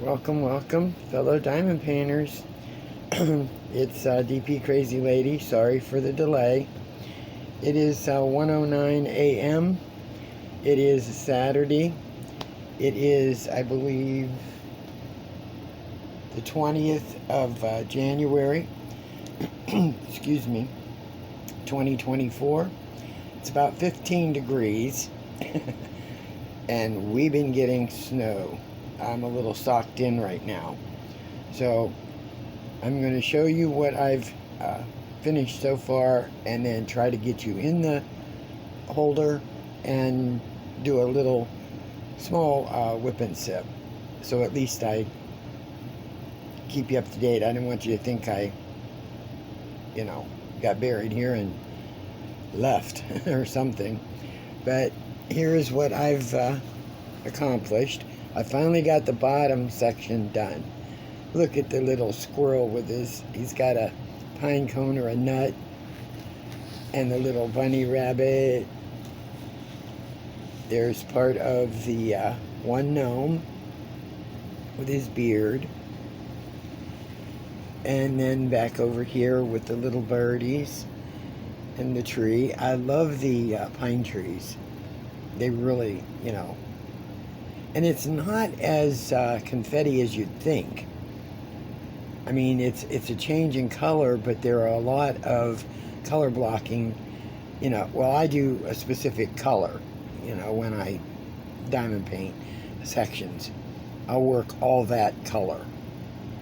Welcome, welcome, fellow diamond painters. It's DP Crazy Lady. Sorry for the delay. It is 1:09 a.m. It is Saturday. It is, I believe, the 20th of January. Excuse me, 2024. It's about 15 degrees, and we've been getting snow. I'm a little socked in right now. So I'm going to show you what I've finished so far, and then try to get you in the holder and do a little small WIP SIP. So at least I keep you up to date. I didn't want you to think I, got buried here and left or something. But here is what I've accomplished. I finally got the bottom section done. Look at the little squirrel with he's got a pine cone or a nut, and the little bunny rabbit. There's part of the one gnome with his beard. And then back over here with the little birdies and the tree. I love the pine trees. They really, and it's not as confetti as you'd think. I mean, it's a change in color, but there are a lot of color blocking. Well, I do a specific color, when I diamond paint sections. I'll work all that color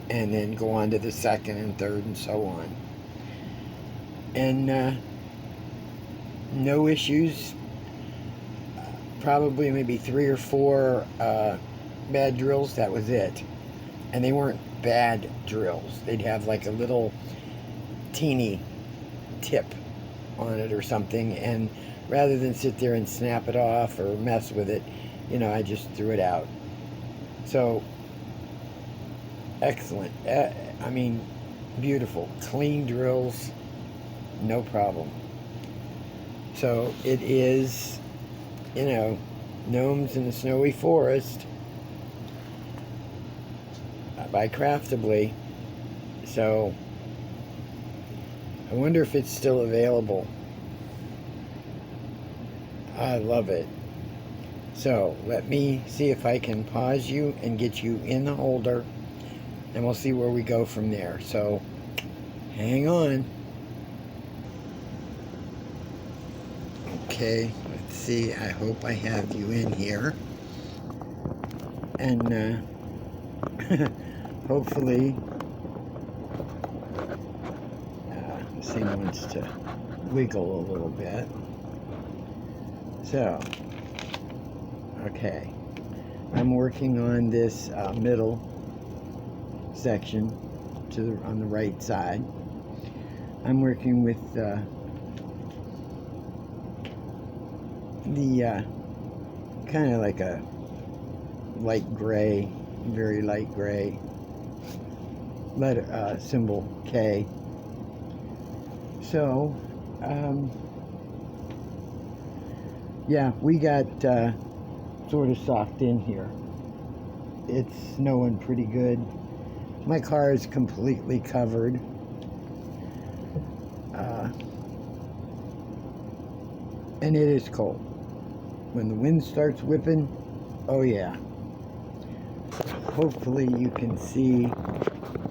and then go on to the second and third and so on. And no issues. Probably maybe 3 or 4 bad drills. That was it. And they weren't bad drills. They'd have like a little teeny tip on it or something, and rather than sit there and snap it off or mess with it, I just threw it out. So excellent. I mean, beautiful, clean drills, no problem. So it is, Gnomes in the Snowy Forest by CRAFTIBLY. So I wonder if it's still available. I love it. So let me see if I can pause you and get you in the holder, and we'll see where we go from there. So hang on. Okay, let's see. I hope I have you in here. And hopefully this thing wants to wiggle a little bit. So, okay, I'm working on this middle section on the right side. I'm working with the kind of like a light gray, very light gray letter symbol K. So yeah, we got sort of socked in here. It's snowing pretty good. My car is completely covered. And it is cold. When the wind starts whipping, oh yeah. Hopefully you can see.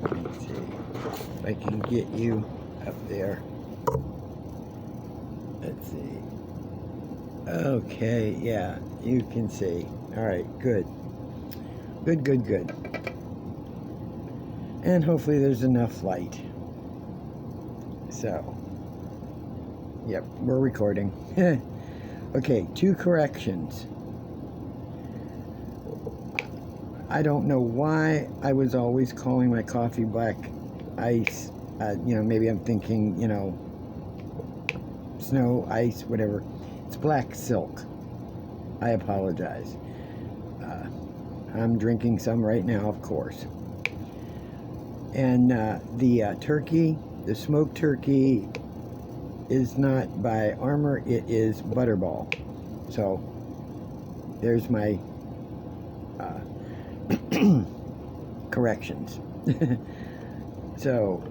Let me see if I can get you up there. Let's see. Okay, yeah, you can see. All right, good. Good. And hopefully there's enough light. So, yep, we're recording. Okay, 2 corrections. I don't know why I was always calling my coffee black ice. Maybe I'm thinking, snow, ice, whatever. It's black silk. I apologize. I'm drinking some right now, of course. And the turkey, the smoked turkey, is not by Armor, it is Butterball. So there's my corrections. So,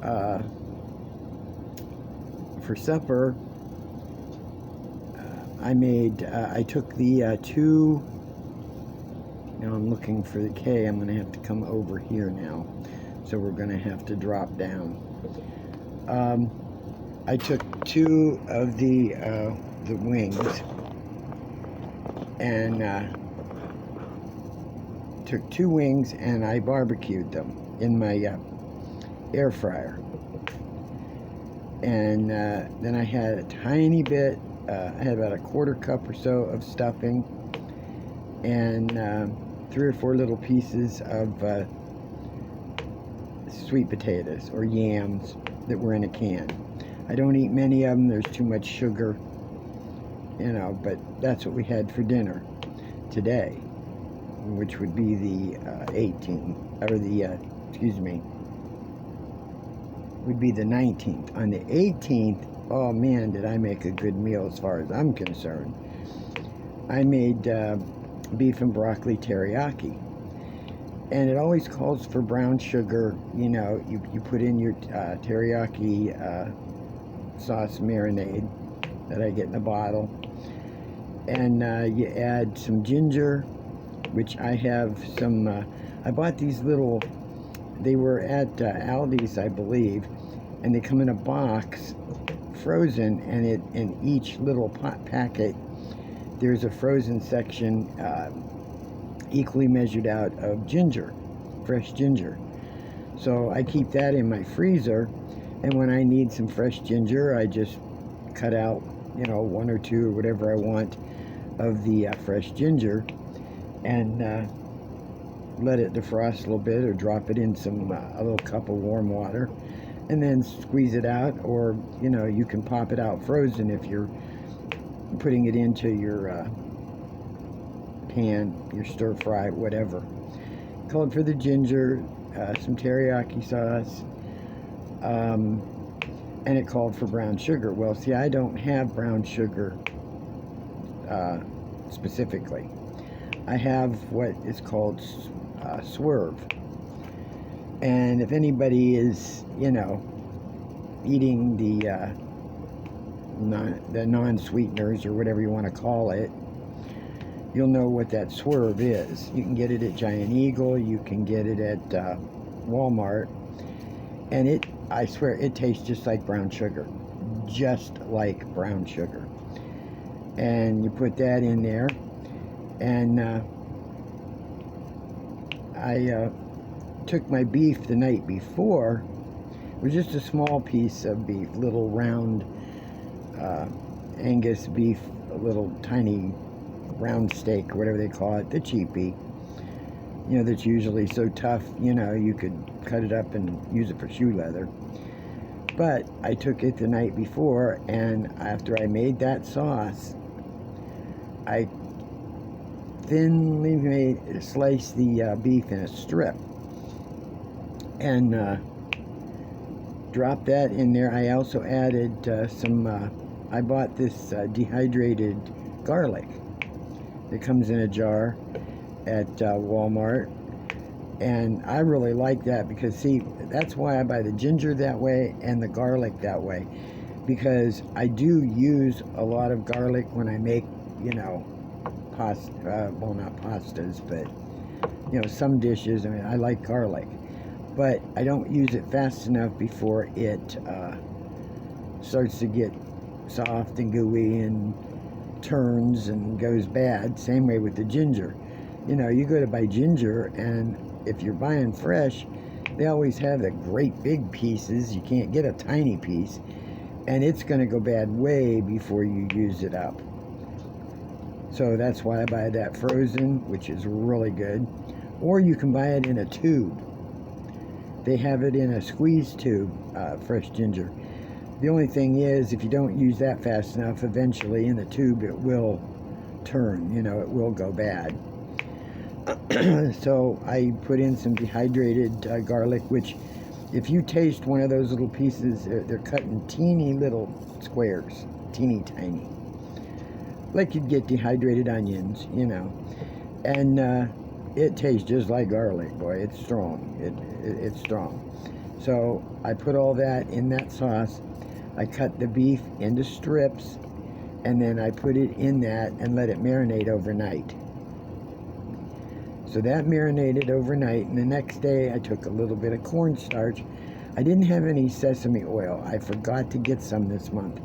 for supper, I took the two, now I'm looking for the K, I'm going to have to come over here now, so we're going to have to drop down. I took two of the wings, and took two wings and I barbecued them in my air fryer. And then I had a tiny bit, I had about a quarter cup or so of stuffing, and 3 or 4 little pieces of sweet potatoes or yams that were in a can. I don't eat many of them, there's too much sugar, you know, but that's what we had for dinner today, which would be the 18th, or the, excuse me, would be the 19th. On the 18th, oh man, did I make a good meal as far as I'm concerned. I made beef and broccoli teriyaki. And it always calls for brown sugar. You know, you put in your teriyaki sauce marinade that I get in a bottle. And you add some ginger, which I have some, I bought these little, they were at Aldi's, I believe, and they come in a box, frozen, and in each little packet, there's a frozen section equally measured out of ginger, fresh ginger. So I keep that in my freezer, and when I need some fresh ginger, I just cut out, you know, 1 or 2 or whatever I want of the fresh ginger, and let it defrost a little bit, or drop it in some a little cup of warm water, and then squeeze it out. Or, you know, you can pop it out frozen if you're putting it into your pan, your stir fry, whatever. Called for the ginger, some teriyaki sauce, and it called for brown sugar. Well, see, I don't have brown sugar specifically. I have what is called swerve. And if anybody is, you know, eating the non-sweeteners or whatever you want to call it, you'll know what that swerve is. You can get it at Giant Eagle, you can get it at Walmart, and it, I swear, it tastes just like brown sugar. Just like brown sugar. And you put that in there, and I took my beef the night before. It was just a small piece of beef, little round Angus beef, a little tiny round steak, whatever they call it, the cheapie. You know, that's usually so tough, you know, you could cut it up and use it for shoe leather. But I took it the night before, and after I made that sauce, I thinly sliced the beef in a strip, and dropped that in there. I also added some, I bought this dehydrated garlic that comes in a jar at Walmart, and I really like that, because see, that's why I buy the ginger that way and the garlic that way, because I do use a lot of garlic when I make, you know, pasta, well, not pastas, but, you know, some dishes. I mean, I like garlic, but I don't use it fast enough before it starts to get soft and gooey and turns and goes bad. Same way with the ginger. You know, you go to buy ginger, and if you're buying fresh, they always have the great big pieces. You can't get a tiny piece, and it's going to go bad way before you use it up. So that's why I buy that frozen, which is really good. Or you can buy it in a tube. They have it in a squeeze tube, fresh ginger. The only thing is, if you don't use that fast enough, eventually in the tube it will turn, you know, it will go bad. So I put in some dehydrated garlic, which, if you taste one of those little pieces, they're cut in teeny little squares, teeny tiny, like you'd get dehydrated onions, you know. And it tastes just like garlic, boy. It's strong. It's strong. So I put all that in that sauce. I cut the beef into strips, and then I put it in that and let it marinate overnight. So that marinated overnight, and the next day I took a little bit of cornstarch. I didn't have any sesame oil. I forgot to get some this month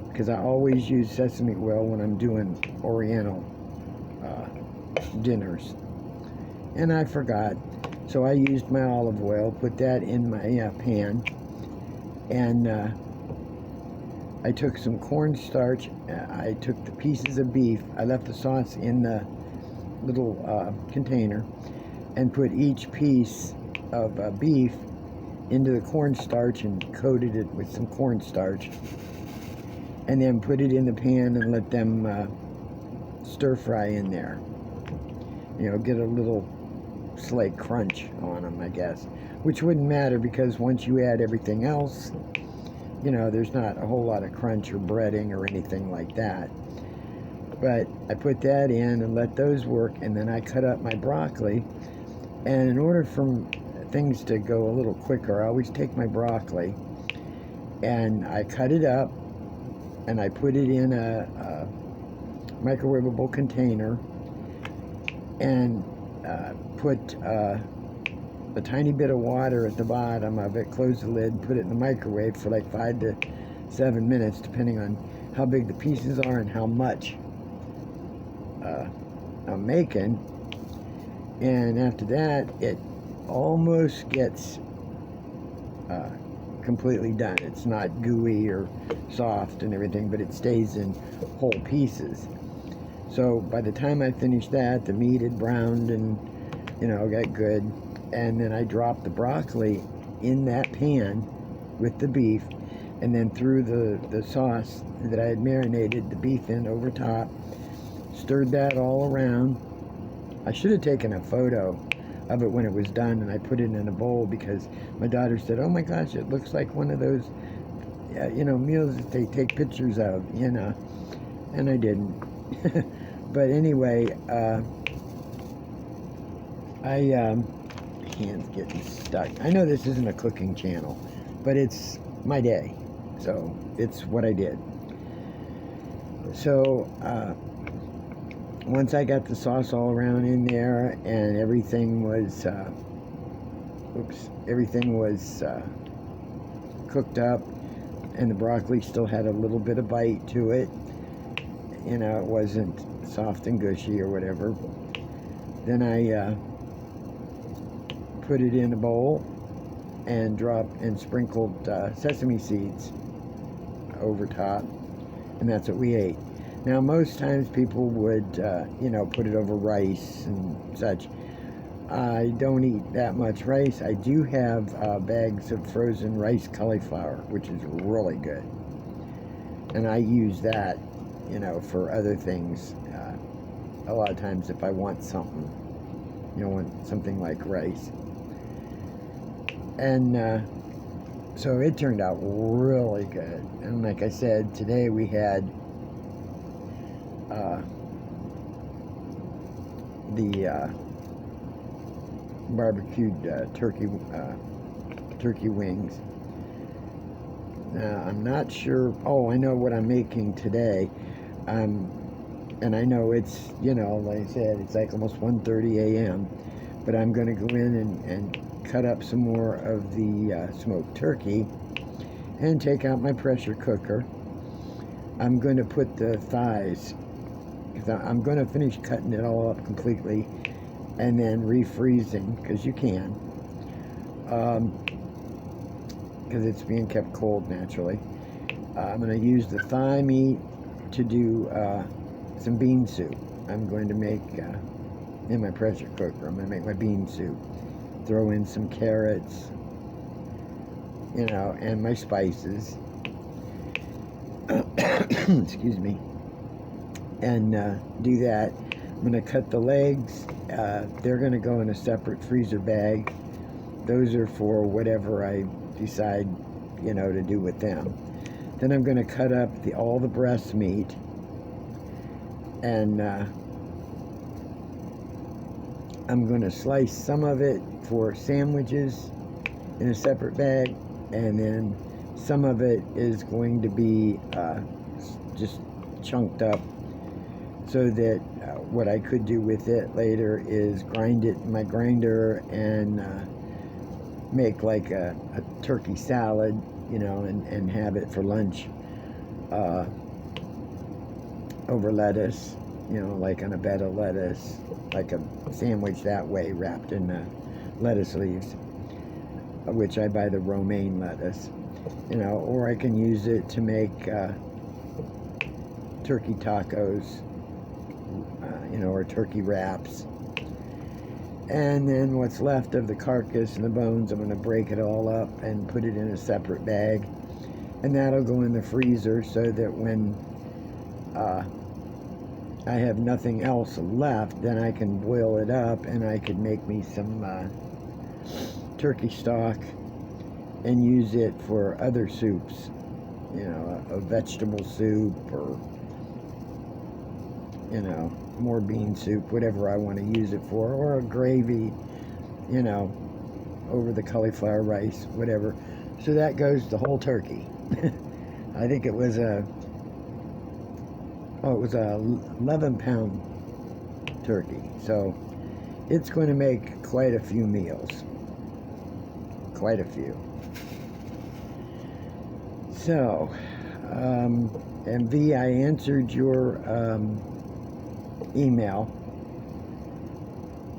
because I always use sesame oil when I'm doing Oriental dinners. And I forgot. So I used my olive oil, put that in my pan, and I took some cornstarch. I took the pieces of beef. I left the sauce in the little container and put each piece of beef into the cornstarch and coated it with some cornstarch, and then put it in the pan and let them stir fry in there. You know, get a little slight crunch on them, I guess, which wouldn't matter because once you add everything else, you know, there's not a whole lot of crunch or breading or anything like that. But I put that in and let those work, and then I cut up my broccoli. And in order for things to go a little quicker, I always take my broccoli and I cut it up and I put it in a microwavable container and put a tiny bit of water at the bottom of it, close the lid, put it in the microwave for like 5 to 7 minutes, depending on how big the pieces are and how much I'm making. And after that, it almost gets completely done. It's not gooey or soft and everything, but it stays in whole pieces. So by the time I finished that, the meat had browned and, you know, got good. And then I dropped the broccoli in that pan with the beef, and then threw the sauce that I had marinated the beef in over top, stirred that all around. I should have taken a photo of it when it was done, and I put it in a bowl because my daughter said, oh my gosh, it looks like one of those, you know, meals that they take pictures of, you know, and I didn't. But anyway, hand's getting stuck. I know this isn't a cooking channel, but it's my day, so it's what I did. So once I got the sauce all around in there and everything was cooked up, and the broccoli still had a little bit of bite to it, you know, it wasn't soft and gushy or whatever, then I put it in a bowl and sprinkled sesame seeds over top, and that's what we ate. Now, most times people would, you know, put it over rice and such. I don't eat that much rice. I do have bags of frozen rice cauliflower, which is really good, and I use that, you know, for other things. A lot of times if I want something, you know, want something like rice. And so it turned out really good. And like I said, today we had the barbecued turkey wings. Now, I'm not sure. Oh, I know what I'm making today. And I know it's, you know, like I said, it's like almost 1:30 a.m. But I'm going to go in and cut up some more of the smoked turkey and take out my pressure cooker. I'm going to put the thighs, because I'm going to finish cutting it all up completely and then refreezing, because you can, because it's being kept cold naturally. I'm going to use the thigh meat to do some bean soup. I'm going to make in my pressure cooker. I'm going to make my bean soup, throw in some carrots, you know, and my spices. Excuse me. And do that. I'm going to cut the legs. They're going to go in a separate freezer bag. Those are for whatever I decide, you know, to do with them. Then I'm going to cut up all the breast meat, and I'm going to slice some of it for sandwiches in a separate bag, and then some of it is going to be just chunked up, so that what I could do with it later is grind it in my grinder and make like a turkey salad, you know, and have it for lunch over lettuce, you know, like on a bed of lettuce, like a sandwich that way, wrapped in lettuce leaves, which I buy the romaine lettuce, you know, or I can use it to make turkey tacos, you know, or turkey wraps. And then what's left of the carcass and the bones, I'm going to break it all up and put it in a separate bag, and that'll go in the freezer, so that when I have nothing else left, then I can boil it up, and I could make me some turkey stock and use it for other soups, you know, a vegetable soup, or, you know, more bean soup, whatever I want to use it for, or a gravy, you know, over the cauliflower rice, whatever. So that goes the whole turkey. I think it was a 11-pound turkey, so it's going to make quite a few meals, quite a few. So, and V, I answered your email,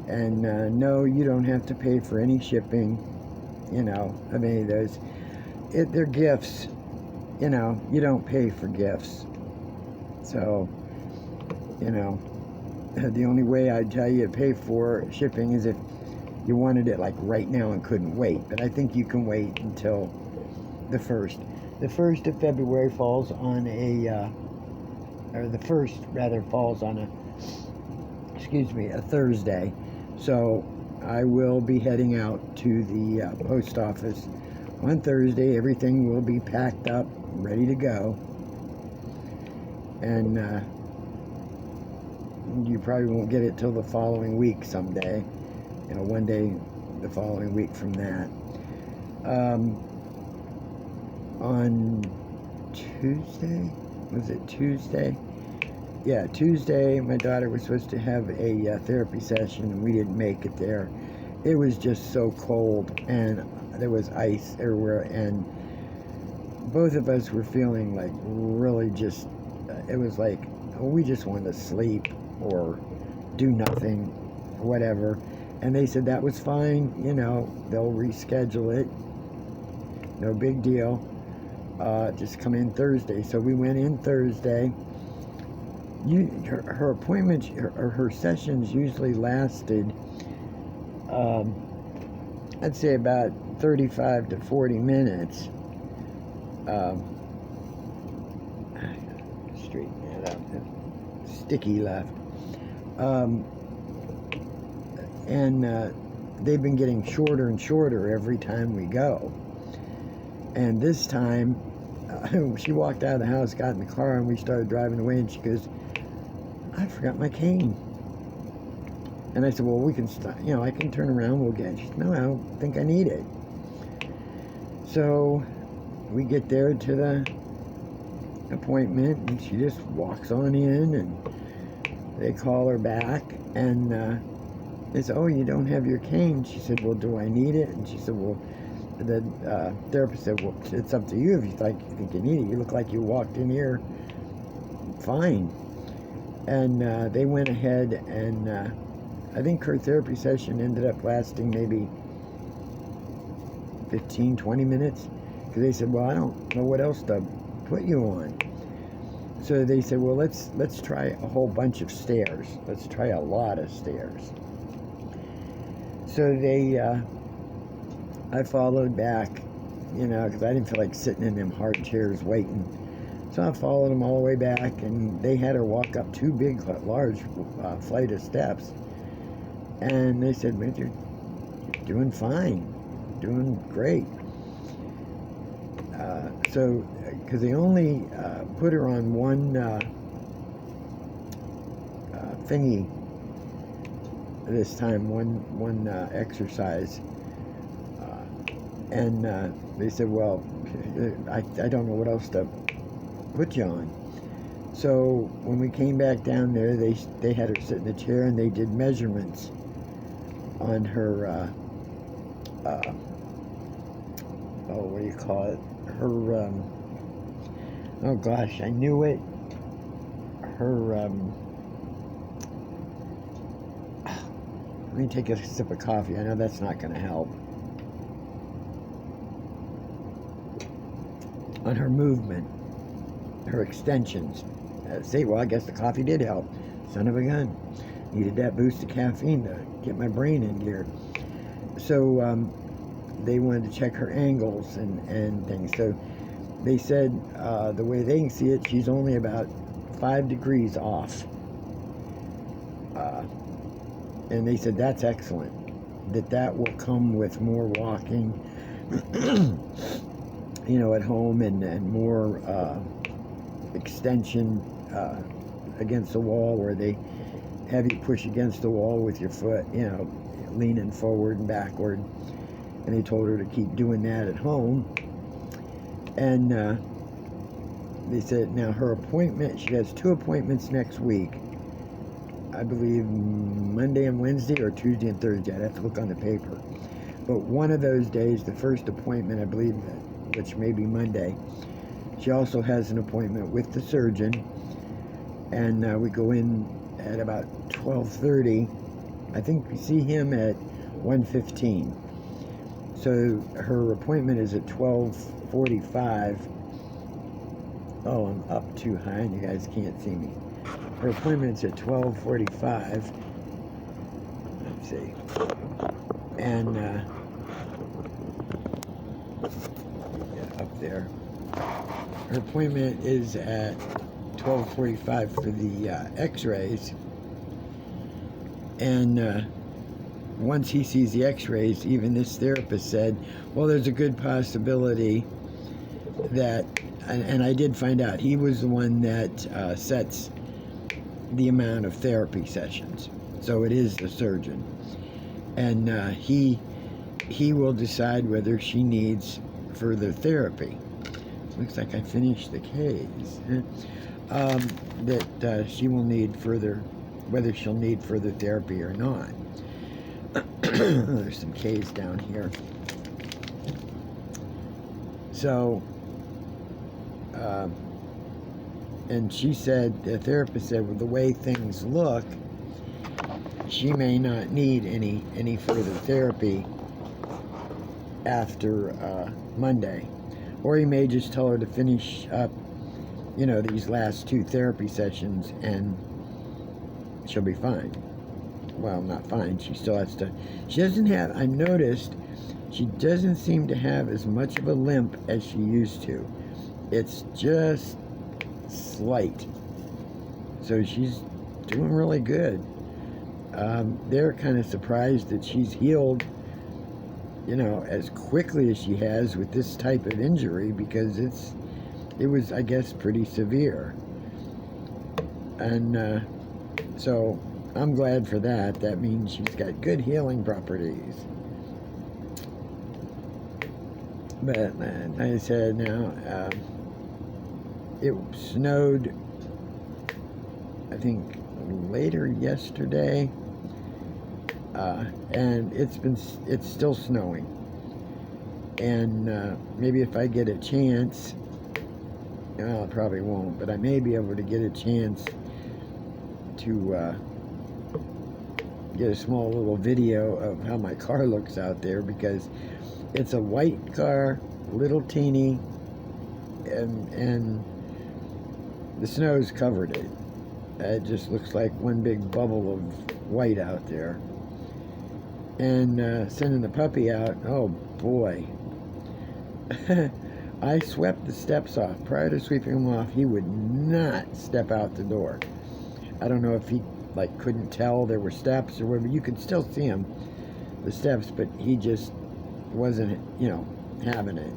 and no, you don't have to pay for any shipping, you know, of any of those. They're gifts, you know, you don't pay for gifts. So, you know, the only way I'd tell you to pay for shipping is if you wanted it like right now and couldn't wait. But I think you can wait until the 1st. The 1st of February falls on or the 1st rather falls on a Thursday. So I will be heading out to the post office on Thursday. Everything will be packed up, ready to go. And you probably won't get it till the following week someday, you know, one day the following week from that. On Tuesday, was it Tuesday? Yeah, Tuesday, my daughter was supposed to have a therapy session, and we didn't make it there. It was just so cold, and there was ice everywhere, and both of us were feeling like really just, it was like, we just wanted to sleep or do nothing, whatever. And they said that was fine, you know, they'll reschedule it, no big deal, just come in Thursday. So we went in Thursday. Her appointments, her sessions usually lasted, I'd say about 35 to 40 minutes. Straighten that up. Sticky left. And they've been getting shorter and shorter every time we go. And this time, she walked out of the house, got in the car, and we started driving away, and she goes, I forgot my cane. And I said, well, we can stop, you know, I can turn around, we'll get it. She said, no, I don't think I need it. So we get there to the appointment, and she just walks on in, and they call her back, and they said, oh, you don't have your cane. She said, well, do I need it? And she said, well, the therapist said, well, it's up to you if you think you need it. You look like you walked in here fine. And they went ahead, and I think her therapy session ended up lasting maybe 15, 20 minutes. Because they said, well, I don't know what else to put you on. So they said, well, let's try a whole bunch of stairs. Let's try a lot of stairs. So I followed back, you know, because I didn't feel like sitting in them hard chairs waiting. So I followed them all the way back, and they had her walk up two big, large flight of steps. And they said, man, you're doing fine, doing great. So, because they only put her on one thingy, this time, one exercise, and they said, well, I don't know what else to put you on. So when we came back down there, they had her sit in a chair and they did measurements on her, what do you call it? Her, oh gosh, I knew it. Her, let me take a sip of coffee. I know that's not going to help. On her movement, her extensions. See, well, I guess the coffee did help. Son of a gun. Needed that boost of caffeine to get my brain in gear. So they wanted to check her angles and things. So they said the way they can see it, she's only about 5 degrees off. And they said that's excellent. That will come with more walking, you know, at home and more extension against the wall, where they have you push against the wall with your foot, you know, leaning forward and backward. And they told her to keep doing that at home. And they said now her appointment, she has 2 appointments next week. I believe Monday and Wednesday, or Tuesday and Thursday. I'd have to look on the paper. But one of those days, the first appointment, I believe, which may be Monday, she also has an appointment with the surgeon. And we go in at about 12:30. I think we see him at 1:15. So her appointment is at 12:45. Oh, I'm up too high and you guys can't see me. Her appointment's at 12:45. Let's see. And yeah, up there. Her appointment is at 12:45 for the x-rays. And once he sees the x-rays, even this therapist said, well, there's a good possibility that, and I did find out, he was the one that sets the amount of therapy sessions. So it is the surgeon. And he will decide whether she needs further therapy. Looks like I finished the case. That she will need further, whether she'll need further therapy or not. There's some K's down here. So, and she said, the therapist said, well, the way things look, she may not need any further therapy after Monday. Or he may just tell her to finish up, you know, these last 2 therapy sessions and she'll be fine. Well, not fine. She still has to. She doesn't have, I noticed, she doesn't seem to have as much of a limp as she used to. It's just slight. So she's doing really good. They're kind of surprised that she's healed, you know, as quickly as she has with this type of injury, because it was, I guess, pretty severe. And so I'm glad for that. That means she's got good healing properties. But like I said, now it snowed, I think, later yesterday, and it's still snowing. And maybe if I get a chance, well, I probably won't, but I may be able to get a chance to get a small little video of how my car looks out there, because it's a white car, little teeny, and the snow's covered it. It just looks like one big bubble of white out there. And sending the puppy out, oh boy. I swept the steps off. Prior to sweeping him off, he would not step out the door. I don't know if he couldn't tell there were steps or whatever. You could still see him, the steps, but he just wasn't, you know, having it.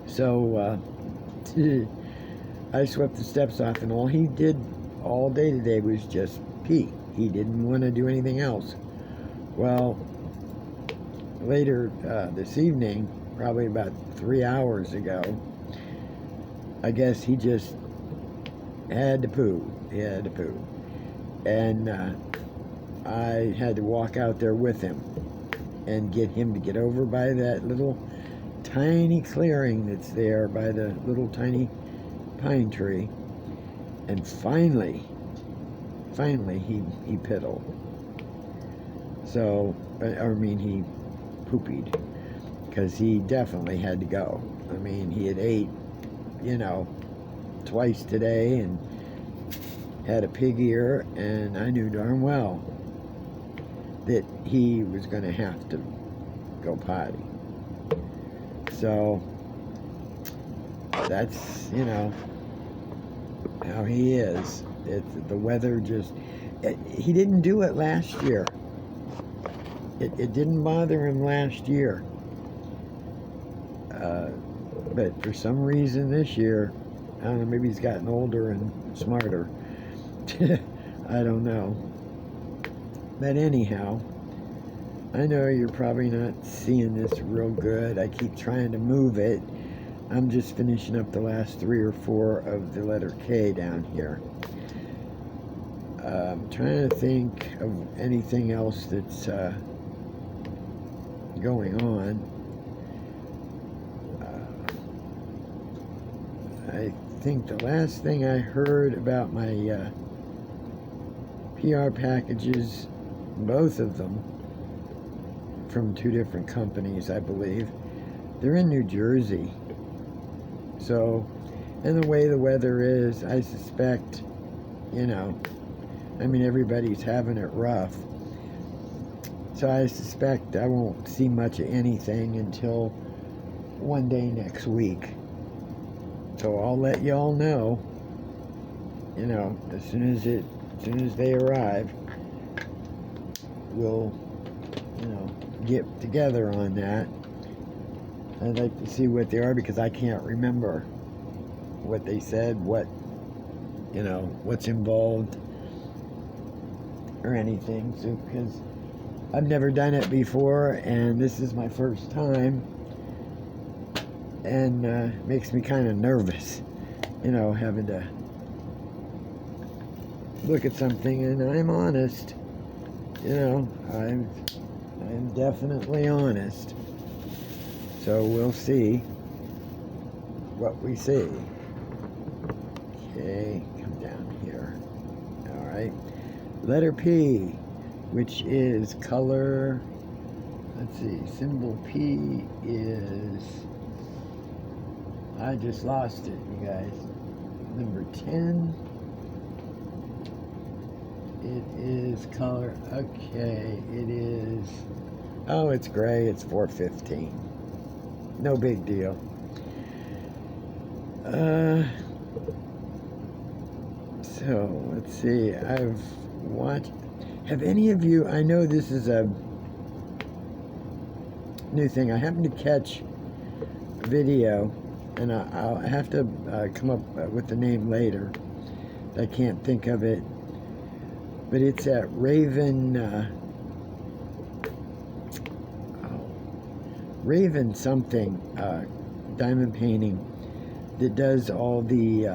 So I swept the steps off, and all he did all day today was just pee. he didn't want to do anything else. Well, later this evening, probably about 3 hours ago, I guess he just had to poo. He had to poo. And I had to walk out there with him and get him to get over by that little tiny clearing that's there by the little tiny pine tree. And finally he piddled. So, I mean, he poopied, because he definitely had to go. I mean, he had ate, you know, twice today and had a pig ear, and I knew darn well that he was going to have to go potty. So that's, you know, how he is. The weather just, he didn't do it last year. It didn't bother him last year. But for some reason this year, I don't know, maybe he's gotten older and smarter. I don't know. But anyhow, I know you're probably not seeing this real good. I keep trying to move it. I'm just finishing up the last 3 or 4 of the letter K down here. I'm trying to think of anything else that's going on. I think the last thing I heard about my PR packages, both of them, from 2 different companies, I believe, they're in New Jersey. So, and the way the weather is, I suspect, you know, I mean, everybody's having it rough. So I suspect I won't see much of anything until one day next week. So I'll let y'all know, you know, as soon as they arrive, we'll, you know, get together on that. I'd like to see what they are, because I can't remember what they said, what, you know, what's involved or anything. So, because I've never done it before, and this is my first time, and makes me kind of nervous, you know, having to look at something. And I'm honest, you know, I'm definitely honest. So we'll see what we see. Okay, come down here. All right, letter P, which is color. Let's see, symbol P is, I just lost it, you guys. Number 10. It is color, okay, it is, oh, it's gray, it's 415. No big deal. So, let's see, I've watched, have any of you, I know this is a new thing, I happened to catch a video, and I'll have to come up with the name later. I can't think of it, but it's at Raven something, diamond painting, that does all the,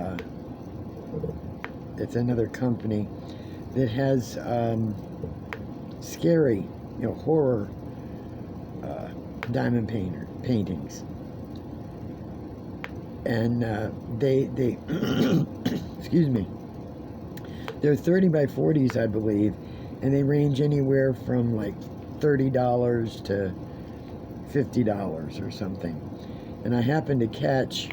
it's another company that has scary, you know, horror diamond paintings. And they excuse me, they're 30 by 40s, I believe, and they range anywhere from like $30 to $50 or something. And I happened to catch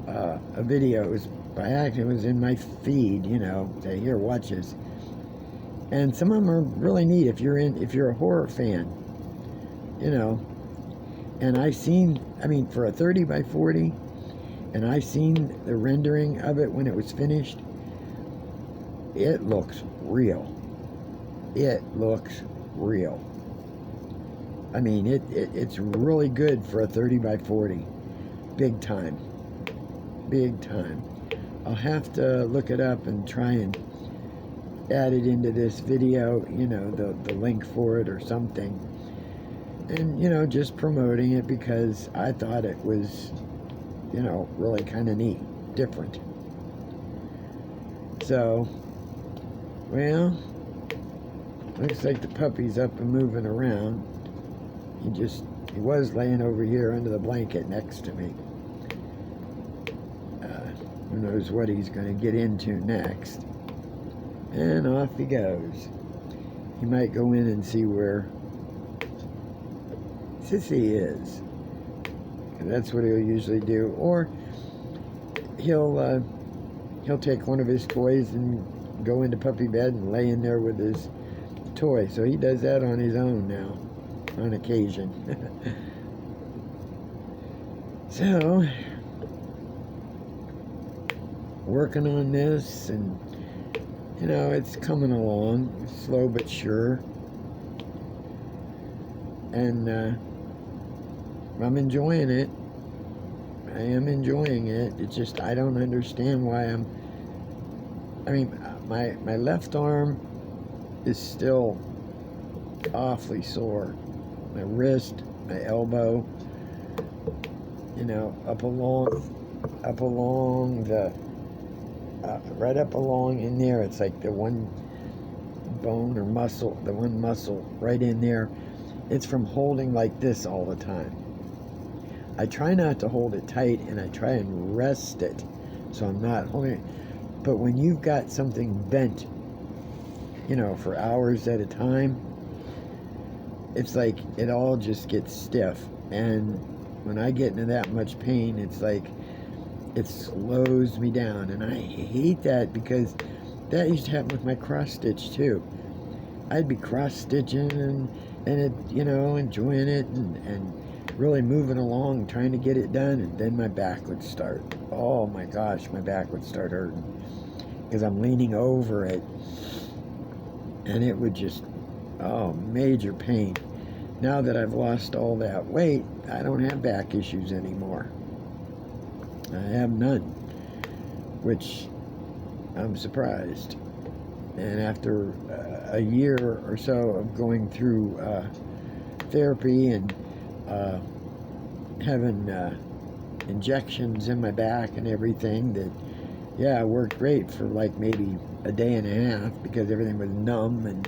a video. It was by accident. It was in my feed, you know, say, here, watch this. And some of them are really neat if you're a horror fan, you know. And I seen, I mean, for a 30 by 40, and I seen the rendering of it when it was finished. It looks real. It looks real. I mean, it's really good for a 30 by 40. Big time. Big time. I'll have to look it up and try and add it into this video, you know, the link for it or something. And, you know, just promoting it because I thought it was, you know, really kind of neat, different. So, well, looks like the puppy's up and moving around. He was laying over here under the blanket next to me. Who knows what he's going to get into next. And off he goes. He might go in and see where Sissy is. That's what he'll usually do. Or he'll take one of his toys and go into puppy bed and lay in there with his toy. So he does that on his own now, on occasion. So, working on this, and you know, it's coming along, slow but sure. And I'm enjoying it. I am enjoying it. It's just I don't understand why I mean, my left arm is still awfully sore. My wrist, my elbow, you know, up along the right up along in there. It's like the one bone or muscle, the one muscle right in there. It's from holding like this all the time. I try not to hold it tight, and I try and rest it so I'm not holding it. But when you've got something bent, you know, for hours at a time, it's like it all just gets stiff. And when I get into that much pain, it's like it slows me down. And I hate that because that used to happen with my cross stitch too. I'd be cross stitching and it, you know, enjoying it and really moving along, trying to get it done, and then my back would start. Oh my gosh, my back would start hurting because I'm leaning over it, and it would just, oh, major pain. Now that I've lost all that weight, I don't have back issues anymore. I have none, which I'm surprised. And after a year or so of going through therapy and having injections in my back and everything, that, yeah, it worked great for like maybe a day and a half because everything was numb and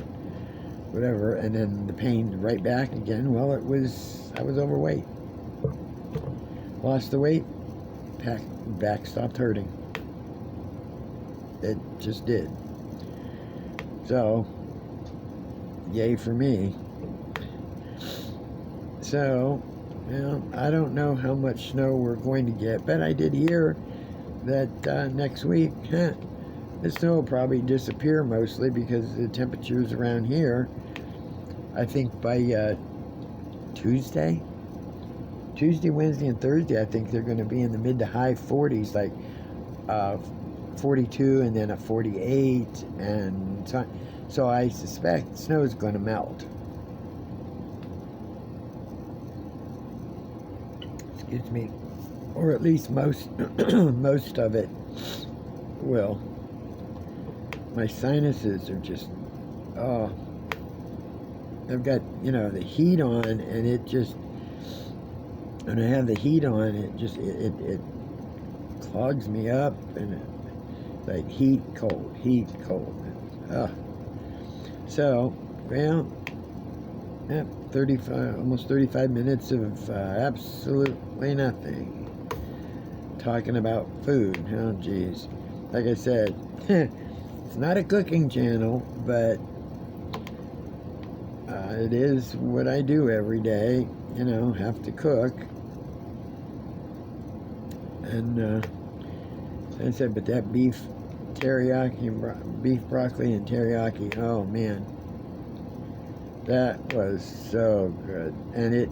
whatever, and then the pain right back again. Well, I was overweight. Lost the weight, back stopped hurting. It just did. So, yay for me. So, well, I don't know how much snow we're going to get, but I did hear that next week, the snow will probably disappear mostly because the temperatures around here, I think by Tuesday, Wednesday, and Thursday, I think they're going to be in the mid to high 40s, like 42 and then a 48, and so I suspect snow is going to melt. Excuse me, or at least most of it will. My sinuses are just, oh, I've got, you know, the heat on, and it just, when I have the heat on, it just it clogs me up, and it's like heat cold. So, well, yeah, 35, almost 35 minutes of absolutely nothing. Talking about food. Oh, geez. Like I said, it's not a cooking channel, but it is what I do every day. You know, have to cook. And like I said, but that beef teriyaki, beef broccoli and teriyaki, oh man, that was so good. And it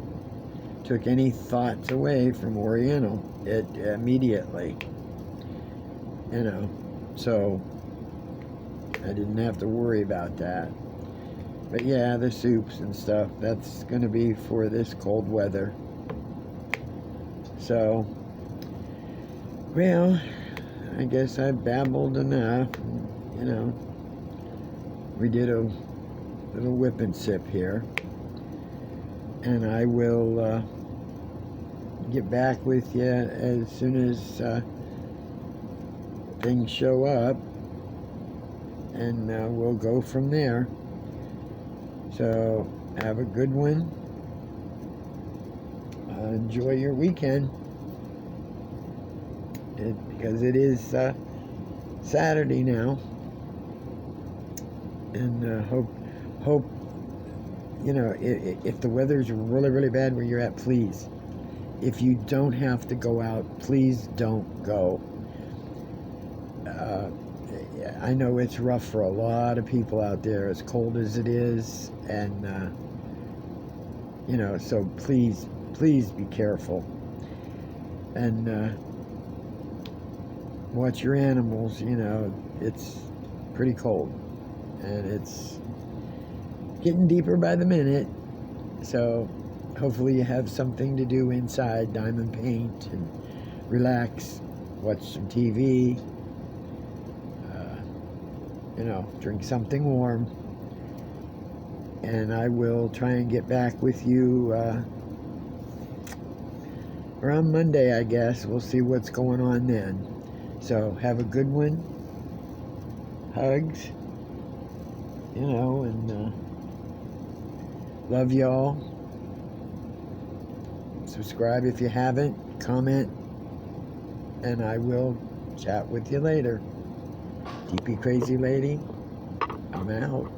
took any thoughts away from Oriental, it immediately, you know, so I didn't have to worry about that. But yeah, the soups and stuff, that's going to be for this cold weather. So, well, I guess I babbled enough, you know. we did a little WIP and SIP here, and I will get back with you as soon as things show up, and we'll go from there. So have a good one. Enjoy your weekend, because it is Saturday now, and hope you know, if the weather's really, really bad where you're at, please, if you don't have to go out, please don't go. I know it's rough for a lot of people out there, as cold as it is, and you know, so please be careful, and watch your animals. You know, it's pretty cold, and it's getting deeper by the minute, so hopefully you have something to do inside, diamond paint and relax, watch some TV, you know, drink something warm, and I will try and get back with you around Monday, I guess. We'll see what's going on then. So have a good one. Hugs, you know, and love y'all. Subscribe if you haven't, comment, and I will chat with you later. DP Crazy Lady, I'm out.